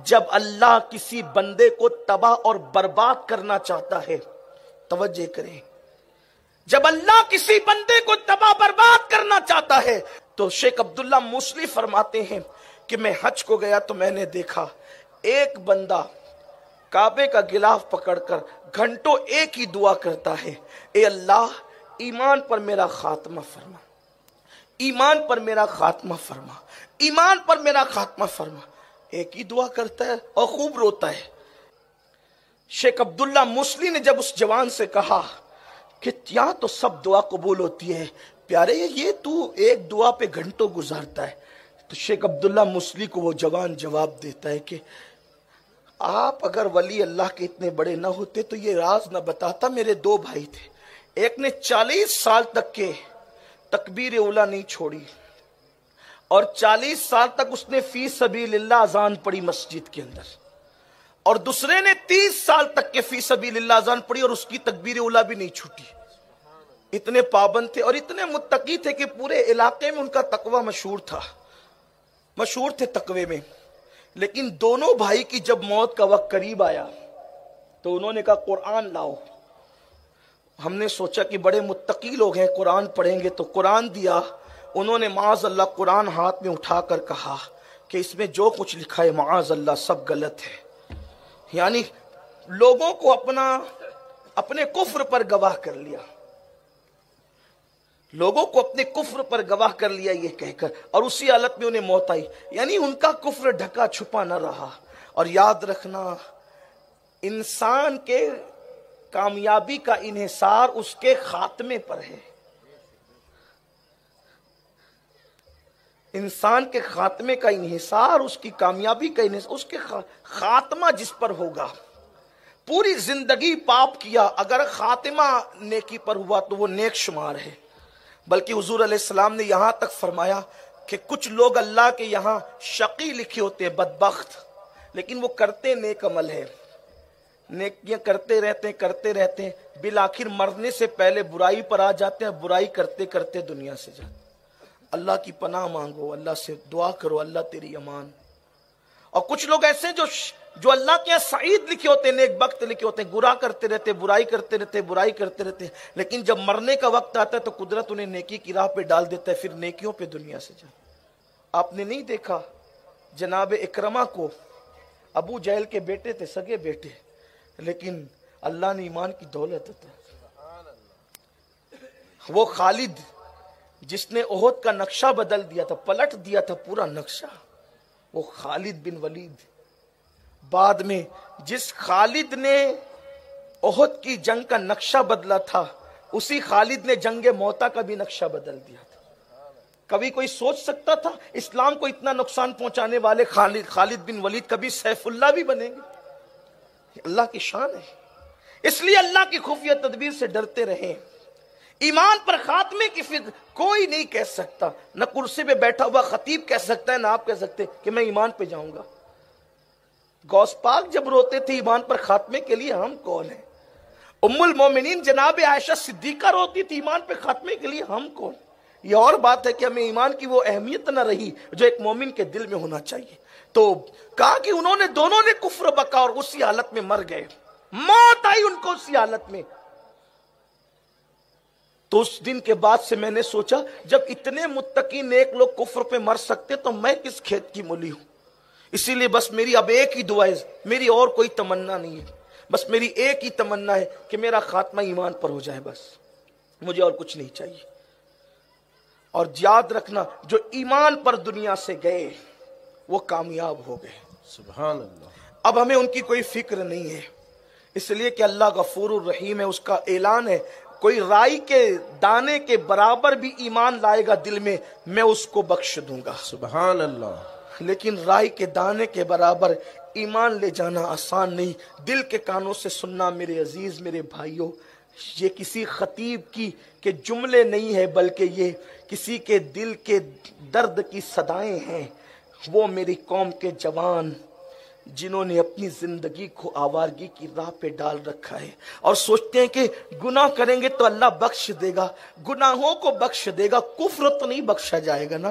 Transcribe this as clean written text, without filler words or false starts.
جب اللہ کسی بندے کو تباہ اور برباد کرنا چاہتا ہے، توجہ کریں، جب اللہ کسی بندے کو تباہ برباد کرنا چاہتا ہے تو شیخ عبداللہ موصلی فرماتے ہیں کہ میں حج کو گیا تو میں نے دیکھا ایک بندہ کعبے کا غلاف پکڑ کر گھنٹوں ایک ہی دعا کرتا ہے، اے اللہ ایمان پر میرا خاتمہ فرما، ایمان پر میرا خاتمہ فرما، ایمان پر میرا خاتمہ فرما، ایک ہی دعا کرتا ہے اور خوب روتا ہے۔ شیخ عبداللہ موصلی نے جب اس جوان سے کہا کہ یہاں تو سب دعا قبول ہوتی ہے، پیارے یہ تو ایک دعا پہ گھنٹوں گزارتا ہے، تو شیخ عبداللہ موصلی کو وہ جوان جواب دیتا ہے کہ آپ اگر ولی اللہ کے اتنے بڑے نہ ہوتے تو یہ راز نہ بتاتا۔ میرے دو بھائی تھے، ایک نے 40 سال تک کے تکبیر اولیٰ نہیں چھوڑی اور 40 سال تک اس نے فی سبیل اللہ اذان پڑھی مسجد کے اندر، اور دوسرے نے 30 سال تک کے فی سبیل اللہ اذان پڑھی اور اس کی تکبیر اولیٰ بھی نہیں چھوٹی۔ اتنے پابند تھے اور اتنے متقی تھے کہ پورے علاقے میں ان کا تقوی مشہور تھے تقوی میں۔ لیکن دونوں بھائی کی جب موت کا وقت قریب آیا تو انہوں نے کہا قرآن لاؤ۔ ہم نے سوچا کہ بڑے متقی لوگ ہیں، قرآن پڑھیں گے، تو قرآن دیا۔ انہوں نے معاذ اللہ قرآن ہاتھ میں اٹھا کر کہا کہ اس میں جو کچھ لکھا ہے معاذ اللہ سب غلط ہے، یعنی لوگوں کو اپنے کفر پر گواہ کر لیا، لوگوں کو اپنے کفر پر گواہ کر لیا یہ کہہ کر، اور اسی حالت میں انہیں موت آئی، یعنی ان کا کفر ڈھکا چھپا نہ رہا۔ اور یاد رکھنا انسان کے کامیابی کا انحصار اس کے خاتمے پر ہے، انسان کے خاتمے کا انحصار، اس کی کامیابی کا انحصار اس کے خاتمہ جس پر ہوگا۔ پوری زندگی پاپ کیا، اگر خاتمہ نیکی پر ہوا تو وہ نیک شمار ہے۔ بلکہ حضور علیہ السلام نے یہاں تک فرمایا کہ کچھ لوگ اللہ کے یہاں شقی لکھے ہوتے ہیں، بدبخت، لیکن وہ کرتے نیک عمل ہے، نیکیاں کرتے رہتے ہیں، بالآخر مرنے سے پہلے برائی پر آ جاتے ہیں، برائی کرتے کرتے دنیا سے جاتے ہیں۔ اللہ کی پناہ مانگو، اللہ سے دعا کرو اللہ تیری امان۔ اور کچھ لوگ ایسے جو اللہ کے یہاں سعید لکھے ہوتے ہیں، نیک بخت لکھے ہوتے ہیں، گناہ کرتے رہتے، برائی کرتے رہتے، لیکن جب مرنے کا وقت آتا ہے تو قدرت انہیں نیکی کی راہ پہ ڈال دیتا ہے، پھر نیکیوں پہ دنیا سے جاتا۔ آپ نے نہیں دیکھا جناب اکرمہ کو، ابو جہل کے بیٹے تھے، سگے بیٹے، لیکن اللہ نے ایمان کی دولت عطا۔ وہ خالد جس نے احد کا نقشہ بدل دیا تھا، پلٹ دیا تھا پورا نقشہ، وہ خالد بن ولید۔ بعد میں جس خالد نے احد کی جنگ کا نقشہ بدلا تھا، اسی خالد نے جنگ موتا کا بھی نقشہ بدل دیا تھا۔ کبھی کوئی سوچ سکتا تھا اسلام کو اتنا نقصان پہنچانے والے خالد بن ولید کبھی سیف اللہ بھی بنیں گے؟ اللہ کی شان ہے۔ اس لیے اللہ کی خفیہ تدبیر سے ڈرتے رہیں۔ ایمان پر خاتمے کی فکر کوئی نہیں کہہ سکتا، نہ کرسی پہ بیٹھا ہوا خطیب کہہ سکتا ہے، نہ آپ کہہ سکتے کہ میں ایمان پہ جاؤں گا۔ غوث پاک جب روتے تھے ایمان پر خاتمے کے لیے، ہم کون ہیں؟ ام المومنین جناب عائشہ صدیقہ روتی تھی ایمان پہ خاتمے کے لیے، ہم کون؟ یہ اور بات ہے کہ ہمیں ایمان کی وہ اہمیت نہ رہی جو ایک مومن کے دل میں ہونا چاہیے۔ تو کہا کہ انہوں نے دونوں نے کفر بکا اور اسی حالت میں مر گئے، موت آئی ان کو اسی حالت میں۔ تو اس دن کے بعد سے میں نے سوچا جب اتنے متقی نیک لوگ کفر پہ مر سکتے تو میں کس کھیت کی مولی ہوں؟ اسی لیے بس میری اب ایک ہی دعا ہے، میری اور کوئی تمنا نہیں ہے، بس میری ایک ہی تمنا ہے کہ میرا خاتمہ ایمان پر ہو جائے، بس مجھے اور کچھ نہیں چاہیے۔ اور یاد رکھنا جو ایمان پر دنیا سے گئے وہ کامیاب ہو گئے، سبحان اللہ۔ اب ہمیں ان کی کوئی فکر نہیں ہے، اس لیے کہ اللہ غفور الرحیم ہے، اس کا اعلان ہے کوئی رائی کے دانے کے برابر بھی ایمان لائے گا دل میں اس کو بخش دوں گا، سبحان اللہ۔ لیکن رائی کے دانے کے برابر ایمان لے جانا آسان نہیں۔ دل کے کانوں سے سننا میرے عزیز، میرے بھائیوں، یہ کسی خطیب کی کے جملے نہیں ہے، بلکہ یہ کسی کے دل کے درد کی صدائیں ہیں۔ وہ میری قوم کے جوان جنہوں نے اپنی زندگی کو آوارگی کی راہ پہ ڈال رکھا ہے اور سوچتے ہیں کہ گناہ کریں گے تو اللہ بخش دے گا، گناہوں کو بخش دے گا، کفر تو نہیں بخشا جائے گا نا،